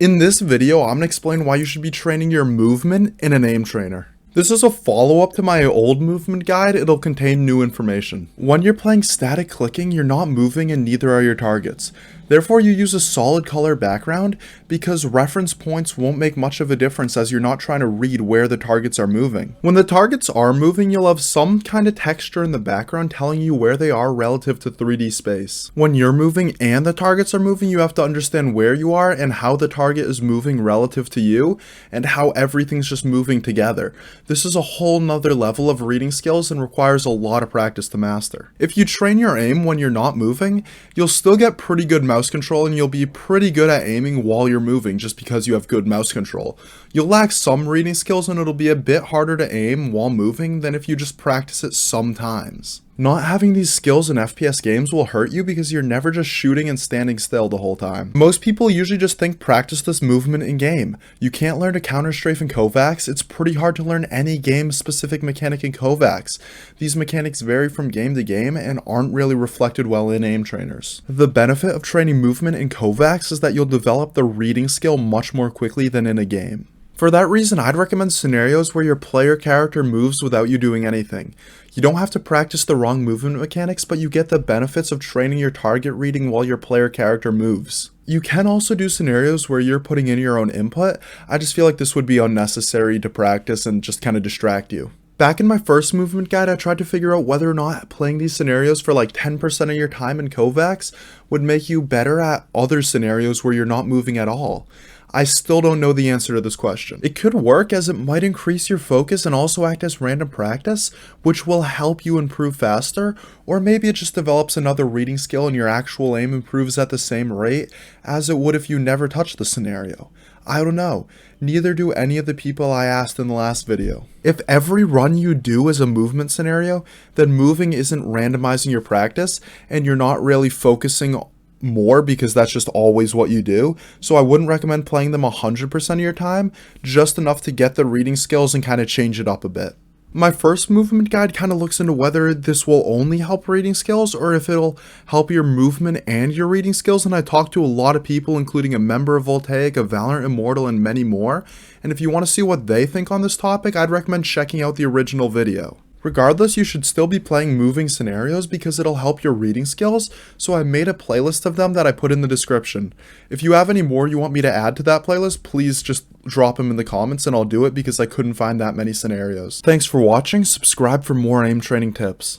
In this video, I'm going to explain why you should be training your movement in an aim trainer. This is a follow-up to my old movement guide. It'll contain new information. When you're playing static clicking, you're not moving and neither are your targets. Therefore, you use a solid color background because reference points won't make much of a difference as you're not trying to read where the targets are moving. When the targets are moving, you'll have some kind of texture in the background telling you where they are relative to 3D space. When you're moving and the targets are moving, you have to understand where you are and how the target is moving relative to you and how everything's just moving together. This is a whole nother level of reading skills and requires a lot of practice to master. If you train your aim when you're not moving, you'll still get pretty good mouse control and you'll be pretty good at aiming while you're moving just because you have good mouse control. You'll lack some reading skills and it'll be a bit harder to aim while moving than if you just practice it sometimes. Not having these skills in FPS games will hurt you because you're never just shooting and standing still the whole time. Most people usually just think practice this movement in game. You can't learn to counter strafe in KovaaK's. It's pretty hard to learn any game specific mechanic in KovaaK's. These mechanics vary from game to game and aren't really reflected well in aim trainers. The benefit of training movement in KovaaK's is that you'll develop the reading skill much more quickly than in a game. For that reason, I'd recommend scenarios where your player character moves without you doing anything. You don't have to practice the wrong movement mechanics, but you get the benefits of training your target reading while your player character moves. You can also do scenarios where you're putting in your own input. I just feel like this would be unnecessary to practice and just kind of distract you. Back in my first movement guide, I tried to figure out whether or not playing these scenarios for like 10% of your time in KovaaK's would make you better at other scenarios where you're not moving at all. I still don't know the answer to this question. It could work as it might increase your focus and also act as random practice, which will help you improve faster, or maybe it just develops another reading skill and your actual aim improves at the same rate as it would if you never touched the scenario. I don't know. Neither do any of the people I asked in the last video. If every run you do is a movement scenario, then moving isn't randomizing your practice and you're not really focusing more because that's just always what you do. So I wouldn't recommend playing them 100% of your time, just enough to get the reading skills and kind of change it up a bit. My first movement guide kind of looks into whether this will only help reading skills or if it'll help your movement and your reading skills, and I talked to a lot of people including a member of Voltaic, of Valorant Immortal, and many more, and if you want to see what they think on this topic, I'd recommend checking out the original video. Regardless, you should still be playing moving scenarios because it'll help your reading skills, so I made a playlist of them that I put in the description. If you have any more you want me to add to that playlist, please just drop them in the comments and I'll do it because I couldn't find that many scenarios. Thanks for watching, subscribe for more aim training tips.